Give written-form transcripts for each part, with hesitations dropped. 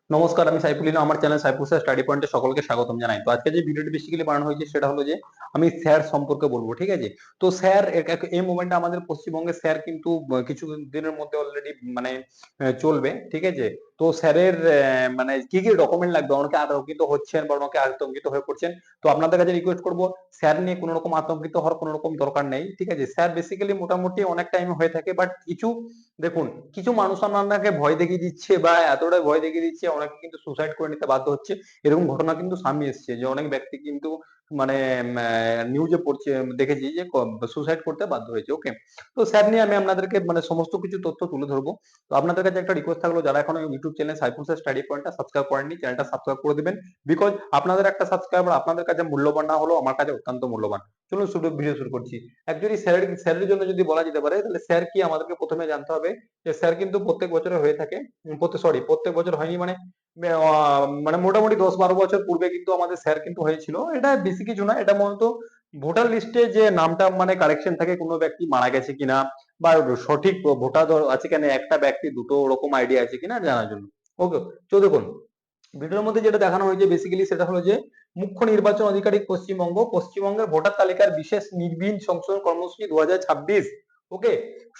নমস্কার, আমি সাইফুলিন। আমার চ্যানেল সাইফুল স্যার স্টাডি পয়েন্টে সকলকে স্বাগতম জানাই। তো আজকে যে ভিডিওটি বেসিক্যালি বানানো হয়েছে সেটা হলো যে আমি স্যার সম্পর্কে বলবো, ঠিক আছে? তো স্যার এই মোমেন্টে আমাদের পশ্চিমবঙ্গে স্যার কিন্তু কিছু দিনের মধ্যে অলরেডি মানে চলবে, ঠিক আছে? তো স্যারের মানে কি কি ডকুমেন্ট লাগবে, অনেকে আতঙ্কিত হচ্ছেন বা অনেকে আতঙ্কিত হয়ে পড়ছেন। তো আপনাদের কাছে রিকোয়েস্ট করবো, স্যার নিয়ে কোনো রকম আতঙ্কিত হওয়ার কোনো রকম দরকার নেই, ঠিক আছে? স্যার বেসিক্যালি মোটামুটি অনেক টাইম হয়ে থাকে, বাট কিছু দেখুন, কিছু মানুষ আপনাকে ভয় দেখিয়ে দিচ্ছে বা এতটাই ভয় দেখিয়ে দিচ্ছে, অনেকে কিন্তু সুসাইড করে নিতে বাধ্য হচ্ছে। এরকম ঘটনা কিন্তু সামনে এসছে যে অনেক ব্যক্তি কিন্তু মানে নিউজে পড়ছে, দেখেছি যে সুসাইড করতে বাধ্য হয়েছে। ওকে, তো স্যার নিয়ে আমি আপনাদেরকে মানে সমস্ত কিছু তথ্য তুলে ধরবো। তো আপনাদের কাছে একটা রিকোয়েস্ট থাকলো, যারা এখনো YouTube channel Saiful sir study পয়েন্টটা সাবস্ক্রাইব করেননি, চ্যানেলটা সাবস্ক্রাইব করে দিবেন। বিকজ আপনাদের একটা সাবস্ক্রাইবার আপনাদের কাছে মূল্যবান না হলেও আমার কাছে অত্যন্ত মূল্যবান। চলুন ভিডিও শুরু করছি। অ্যাকচুয়ালি স্যারের জন্য যদি বলা যেতে পারে, তাহলে স্যার কি আমাদেরকে প্রথমে জানতে হবে যে স্যার কিন্তু প্রত্যেক বছরে হয়ে থাকে। প্রত্যেক বছর হয়নি, মানে মানে মোটামুটি 10-12 বছর পূর্বে কিন্তু আমাদের স্যার কিন্তু হয়েছিল। এটা বেশি কিছু না, এটা মূলত ভোটার লিস্টে যে নামটা মানে কারেকশন থাকে, কোনো ব্যক্তি মারা গেছে কিনা বা সঠিক ভোটার আছে কিনা, একটা ব্যক্তি দুটো ওরকম আইডিয়া আছে কিনা জানার জন্য। ওকে, তো দেখুন, ভিডিওর মধ্যে যেটা দেখানো হয়েছে বেসিক্যালি সেটা হলো যে মুখ্য নির্বাচন আধিকারিক পশ্চিমবঙ্গের ভোটার তালিকার বিশেষ নির্বিন সংশোধন কর্মসূচি 2026। ওকে,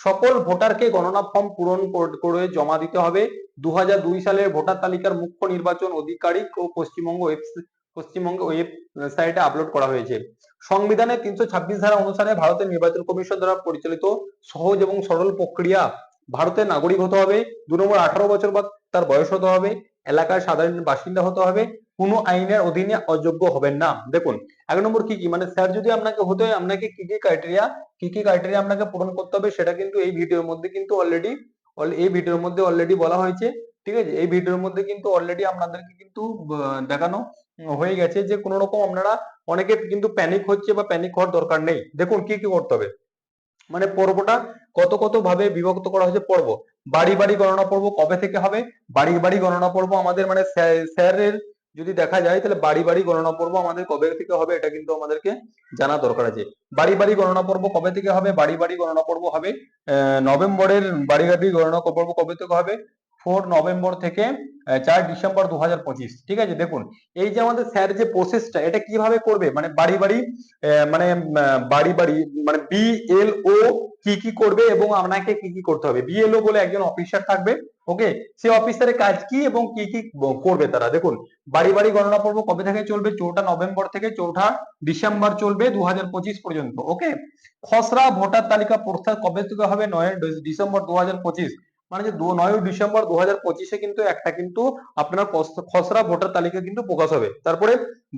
সকল ভোটারকে গণনা ফর্ম পূরণ করে জমা দিতে হবে। 2002 সালের ভোটার তালিকার মুখ্য নির্বাচন আধিকারিক ও পশ্চিমবঙ্গ ওয়েবসাইটে আপলোড করা হয়েছে। সংবিধানের 326 ধারা অনুসারে ভারতের নির্বাচন কমিশন দ্বারা পরিচালিত সহজ এবং সরল প্রক্রিয়া। ভারতের নাগরিক হতে হবে। 2 নম্বর, 18 বছর বা তার বয়স হতে হবে। এলাকার সাধারণ বাসিন্দা হতে হবে। কোনো আইনের অধীনে অযোগ্য হবেন না। দেখুন, 1 নম্বর কি কি মানে স্যার যদি আপনাকে হতে হয়, আপনাকে কি কি ক্রাইটেরিয়া আপনাকে পূরণ করতে হবে সেটা কিন্তু এই ভিডিওর মধ্যে কিন্তু অলরেডি বলা হয়েছে, ঠিক আছে? এই ভিডিওর মধ্যে কিন্তু অলরেডি আপনাদেরকে কিন্তু দেখানো হয়ে গেছে যে কোনো রকম আপনারা, অনেকে কিন্তু প্যানিক হচ্ছে বা প্যানিক হওয়ার দরকার নেই। দেখুন কি কি করতে হবে, মানে পর্বটা কত কত ভাবে বিভক্ত করা হয়েছে। পর্ব, বাড়ি বাড়ি গণনা পর্ব কবে থেকে হবে? বাড়ি বাড়ি গণনা পর্ব আমাদের মানে স্যারের যদি দেখা যায়, তাহলে বাড়ি বাড়ি গণনা পর্ব আমাদের কবে থেকে হবে এটা কিন্তু আমাদেরকে জানা দরকার আছে। বাড়ি বাড়ি গণনা পর্ব কবে থেকে হবে? বাড়ি বাড়ি গণনা পর্ব হবে নভেম্বরের। বাড়ি বাড়ি গণনা পর্ব কবে থেকে হবে? 4 নভেম্বর থেকে 4 ডিসেম্বর 2025। ঠিক আছে, দেখুন এই যে আমাদের স্যার যে প্রসেসটা, এটা কিভাবে করবে, মানে বাড়ি বাড়ি মানে বাড়ি বাড়ি মানে বিএলও কি কি করবে এবং আপনাকে কি কি করতে হবে। বিএলও বলে একজন অফিসার থাকবে। ওকে, সে অফিসারের কাজ কি এবং কি কি করবে তারা। দেখুন, বাড়ি বাড়ি গণনা পর্ব কবে থেকে চলবে? 4 নভেম্বর থেকে 4 ডিসেম্বর চলবে 2025 পর্যন্ত। ওকে, খসড়া ভোটার তালিকা প্রস্তাব কবে থেকে হবে? 9 ডিসেম্বর 2025। মানে যে 9 ডিসেম্বর 2025-এ কিন্তু একটা কিন্তু আপনার খসড়া ভোটার তালিকা কিন্তু প্রকাশ হবে। তারপরে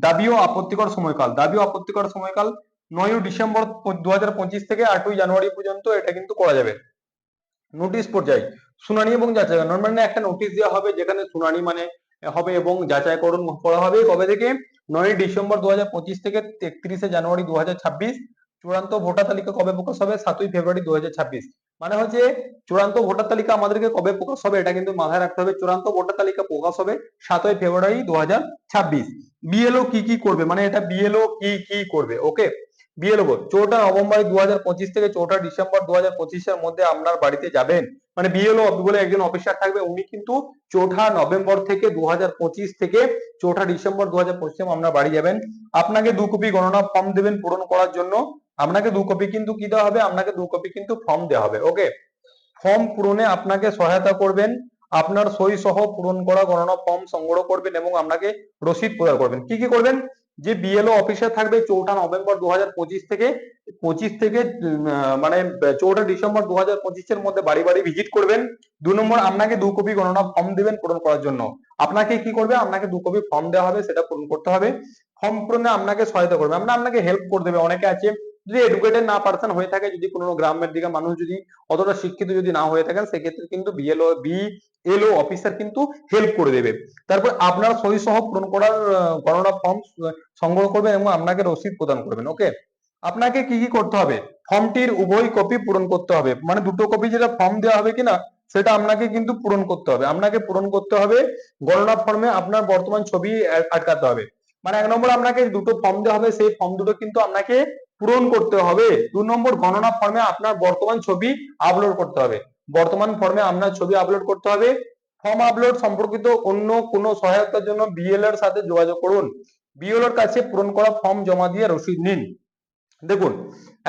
দাবি ও আপত্তিকর সময়কাল, 9 ডিসেম্বর 2025 থেকে 8 জানুয়ারি পর্যন্ত এটা কিন্তু করা যাবে। নোটিশ পর্যায়ে শুনানি এবং যাচাই, নর্মালি একটা নোটিশ দেওয়া হবে যেখানে শুনানি মানে হবে এবং যাচাইকরণ করা হবে। কবে থেকে? 9 ডিসেম্বর 2025 থেকে 31 জানুয়ারি 2026। চূড়ান্ত ভোটার তালিকা কবে প্রকাশ হবে? 7 ফেব্রুয়ারি 2026। মানে হচ্ছে চূড়ান্ত ভোটার তালিকা আমাদেরকে কবে প্রকাশ হবে এটা কিন্তু মাথায় রাখতে হবে। চূড়ান্ত ভোটার তালিকা প্রকাশ হবে 7 ফেব্রুয়ারি 2026। বিএলও কি কি করবে, মানে এটা বিএলও কি কি করবে। ওকে, বিএলও 4 নভেম্বর 2025 থেকে 4 ডিসেম্বর 2025-এর মধ্যে আপনার বাড়িতে যাবেন। মানে বিএলও বলে একজন অফিসার থাকবে, উনি কিন্তু 4 নভেম্বর থেকে 2025 থেকে 4 ডিসেম্বর 2025 আপনার বাড়ি যাবেন। আপনাকে 2 কপি গণনা ফর্ম দেবেন পূরণ করার জন্য। আপনাকে 2 কপি কিন্তু কি দেওয়া হবে? আপনাকে 2 কপি কিন্তু ফর্ম দেওয়া হবে। ওকে, ফর্ম পূরণে আপনাকে সহায়তা করবেন। আপনার সই সহ পূরণ করা গণনা ফর্ম সংগ্রহ করবেন এবং আপনাকে রসিদ প্রদান করবেন। কি কি করবেন? যে বিএলও অফিসার থাকবে 4 নভেম্বর 2025 থেকে মানে 4 ডিসেম্বর 2025-এর মধ্যে বাড়ি বাড়ি ভিজিট করবেন। 2 নম্বর, আপনাকে 2 কপি গণনা ফর্ম দিবেন পূরণ করার জন্য। আপনাকে কি করবে? আপনাকে 2 কপি ফর্ম দেওয়া হবে, সেটা পূরণ করতে হবে। ফর্ম পূরণে আপনাকে সহায়তা করবে, আপনাকে হেল্প করে দেবে। অনেকে আছে যদি এডুকেটেড না পারসন হয়ে থাকে, যদি কোনো গ্রামের দিকে মানুষ যদি অতটা শিক্ষিত যদি না হয়ে থাকেন, সেক্ষেত্রে কিন্তু বিএলও অফিসার কিন্তু হেল্প করে দেবে। তারপর আপনার সই সহ পূরণ করার গণনা ফর্ম সংগ্রহ করবেন এবং আপনাকে রসিদ প্রদান করবেন। ওকে, আপনাকে কি কি করতে হবে? ফর্মটির উভয় কপি পূরণ করতে হবে, মানে 2 কপি যেটা ফর্ম দেওয়া হবে কিনা সেটা আপনাকে কিন্তু পূরণ করতে হবে। আপনাকে পূরণ করতে হবে গণনা ফর্মে আপনার বর্তমান ছবি আটকাতে হবে। মানে 1 নম্বর, আপনাকে 2টো ফর্ম দেওয়া হবে, সেই ফর্ম দুটো কিন্তু আপনাকে পূরণ করতে হবে। 2 নম্বর, গণনা ফর্মে আপনার বর্তমান ছবি আপলোড করতে হবে। বর্তমান ফর্মে আপনার ছবি আপলোড করতে হবে। ফর্ম আপলোড সম্পর্কিত অন্য কোনো সহায়তার জন্য বিএলও এর সাথে যোগাযোগ করুন। বিএলও এর কাছে পূরণ করা ফর্ম জমা দিয়ে রসিদ নিন। দেখুন,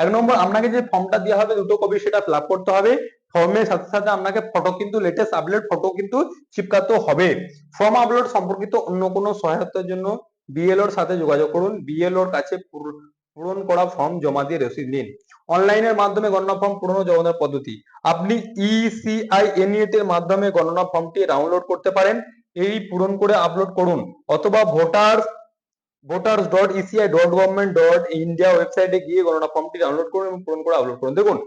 1 নম্বর আপনাকে যে ফর্মটা দেওয়া হবে 2টো কপি সেটা ফিল আপ করতে হবে। ফর্মের সাথে সাথে আপনাকে ফটো কিন্তু লেটেস্ট আপলোড ফটো কিন্তু চিপকাতে হবে। ফর্ম আপলোড সম্পর্কিত অন্য কোনো সহায়তার জন্য বিএলও এর সাথে যোগাযোগ করুন। বিএলও এর কাছে পূরণ করা ফর্ম জমা দিয়ে রসিদ নিন। অনলাইনের মাধ্যমে গণনা ফর্ম পূরণ ও জমানোর পদ্ধতি। আপনি ইসিআইএনইটি এর মাধ্যমে গণনা ফর্মটি ডাউনলোড করতে পারেন। এই পূরণ করে আপলোড করুন, অথবা voters.eci.government.india ওয়েবসাইটে গিয়ে গণনা ফর্মটি ডাউনলোড করুন এবং পূরণ করে আপলোড করুন। দেখুন,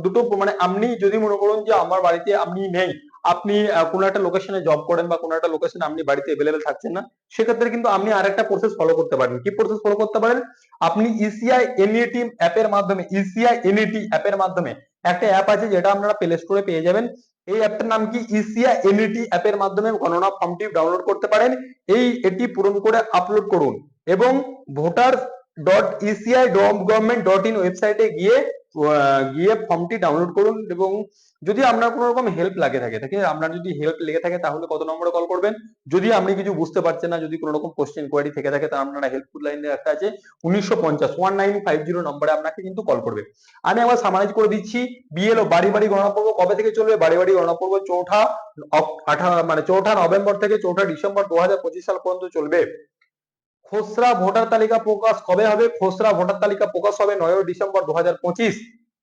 দুটো মানে আপনি যদি মনে করুন যে আমার বাড়িতে আপনি নেই, আপনি কোনো একটা লোকেশনে জব করেন বা কোনো একটা লোকেশনে আপনি বাড়িতে अवेलेबल থাকছেন না, সেক্ষেত্রে কিন্তু আপনি আরেকটা প্রসেস ফলো করতে পারেন। কি প্রসেস ফলো করতে পারেন? আপনি ইসিআই এনইটি অ্যাপের মাধ্যমে একটা অ্যাপ আছে যেটা আপনারা প্লে স্টোরে পেয়ে যাবেন। এই অ্যাপটার নাম কি? ইসিআই এনইটি অ্যাপের মাধ্যমে গণনা ফর্মটি ডাউনলোড করতে পারেন। এটি পূরণ করে আপলোড করুন এবং voters.eci.government.in ওয়েবসাইটে গিয়ে ফর্মটি ডাউনলোড করুন। এবং যদি আপনার কোনো রকম হেল্প আপনার যদি হেল্প লেগে থাকে তাহলে কত নম্বরে কল করবেন? যদি আপনি কিছু বুঝতে পারছেন না, যদি কোনো রকম কোশ্চেন কোয়ারি থেকে থাকে, তাহলে আপনারা হেল্পফুল লাইন একটা আছে 1950 1950 নম্বরে আপনাকে কিন্তু কল করবে। আমি আবার সামারাইজ করে দিচ্ছি। বিএলও বাড়ি বাড়ি গণনা পর্ব কবে থেকে চলবে? বাড়ি বাড়ি গণনা পর্ব 4 নভেম্বর থেকে 4 ডিসেম্বর 2025 সাল পর্যন্ত চলবে। খসড়া ভোটার তালিকা প্রকাশ কবে হবে? খসড়া ভোটার তালিকা প্রকাশ হবে 9 ডিসেম্বর 2025।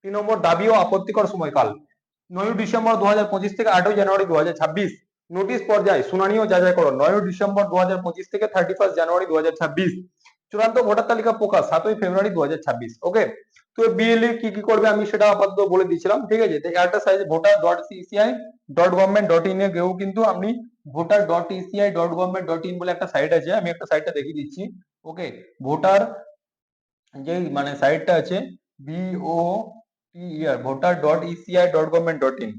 3 নম্বর, দাবি ও আপত্তিকর সময়কাল 9 ডিসেম্বর 2025 থেকে 8 জানুয়ারি 2026। নোটিশ পর্যায় শুনানি ও যাচাইকরণ 9 ডিসেম্বর 2025 থেকে 31 জানুয়ারি 2026। চূড়ান্ত ভোটার তালিকা প্রকাশ 7 ফেব্রুয়ারি 2026। ওকে, তো বিএলই কি কি করবে আমি সেটা আপাতত বলে দিয়েছিলাম, ঠিক আছে। তো একটা সাইজ voter.eci.government.in এ গিয়েও কিন্তু আপনি voter.eci.government.in বলে একটা সাইট আছে, আমি একটা সাইটটা দেখিয়ে দিচ্ছি। ওকে, ভোটার যে মানে সাইটটা আছে voter.eci.government.in,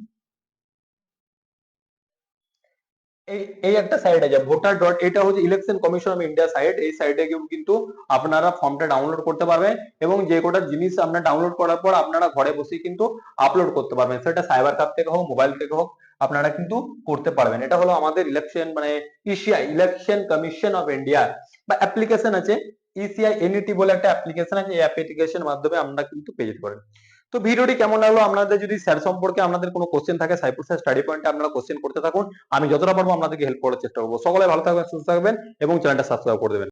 এই একটা সাইট আছে ভোটার ডট, এটা হচ্ছে election commission of India site. এই সাইটে গিয়ে কিন্তু আপনারা ফর্মটা ডাউনলোড করতে পারবেন এবং যে কোটা জিনিস আপনারা ডাউনলোড করার পর আপনারা ঘরে বসে কিন্তু আপলোড করতে পারবেন, সেটা সাইবার ক্যাফ থেকে হোক, মোবাইল থেকে হোক, আপনারা কিন্তু করতে পারবেন। এটা হলো আমাদের ইলেকশন মানে ECI election commission of India বা অ্যাপ্লিকেশন আছে, ইসিআই এনইটি বলে একটা অ্যাপ্লিকেশন আছে। এই অ্যাপ্লিকেশনের মাধ্যমে আমরা কিন্তু পেয়ে যেতে পারেন। তো ভিডিওটি কেমন লাগলো? আপনাদের যদি স্যার সম্পর্কে আপনাদের কোনো কোশ্চেন থাকে সাইফুর স্যার স্টাডি পয়েন্টে আপনারা কোশ্চেন করতে থাকুন, আমি যতটা পারবো আপনাদেরকে হেল্প করার চেষ্টা করবো। সকলে ভালো থাকবেন, সুস্থ থাকবেন এবং চ্যানেলটা সাবস্ক্রাইব করে দেবেন।